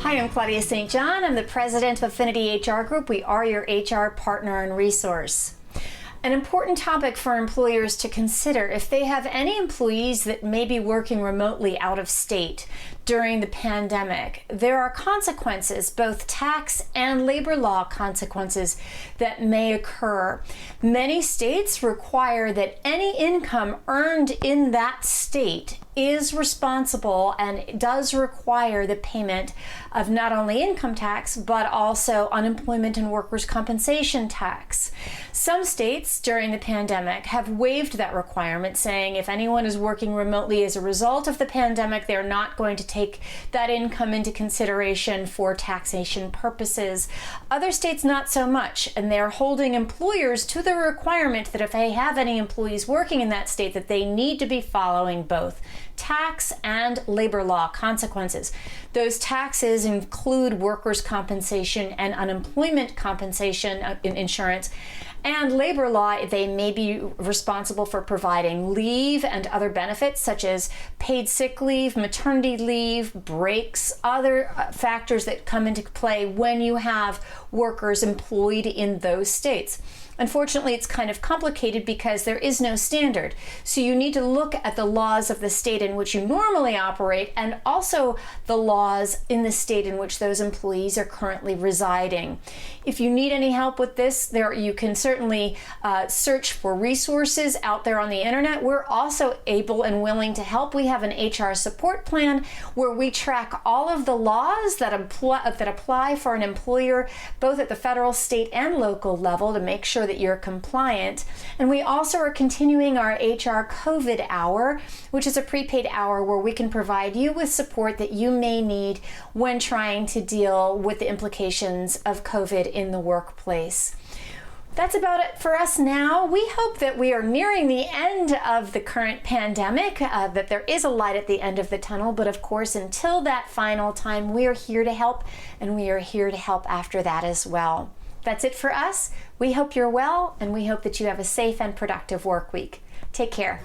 Hi, I'm Claudia St. I'm the president of Affinity HR Group. We are your HR partner and resource. An important topic for employers to consider if they have any employees that may be working remotely out of state during the pandemic. There are consequences, both tax and labor law consequences, that may occur. Many states require that any income earned in that state is responsible and does require the payment of not only income tax, but also unemployment and workers' compensation tax. Some states during the pandemic have waived that requirement, saying if anyone is working remotely as a result of the pandemic, they're not going to take that income into consideration for taxation purposes. Other states not so much, and they're holding employers to the requirement that if they have any employees working in that state, that they need to be following both tax and labor law consequences. Those taxes include workers' compensation and unemployment compensation in insurance. And labor law, they may be responsible for providing leave and other benefits such as paid sick leave, maternity leave, breaks, other factors that come into play when you have workers employed in those states. Unfortunately, it's kind of complicated because there is no standard. So you need to look at the laws of the state in which you normally operate and also the laws in the state in which those employees are currently residing. If you need any help with this, you can certainly search for resources out there on the internet. We're also able and willing to help. We have an HR support plan where we track all of the laws that apply for an employer, both at the federal, state, and local level to make sure that you're compliant. And we also are continuing our HR COVID hour, which is a prepaid hour where we can provide you with support that you may need when trying to deal with the implications of COVID in the workplace. That's about it for us now. We hope that we are nearing the end of the current pandemic, that there is a light at the end of the tunnel, but of course, until that final time, we are here to help, and we are here to help after that as well. That's it for us. We hope you're well, and we hope that you have a safe and productive work week. Take care.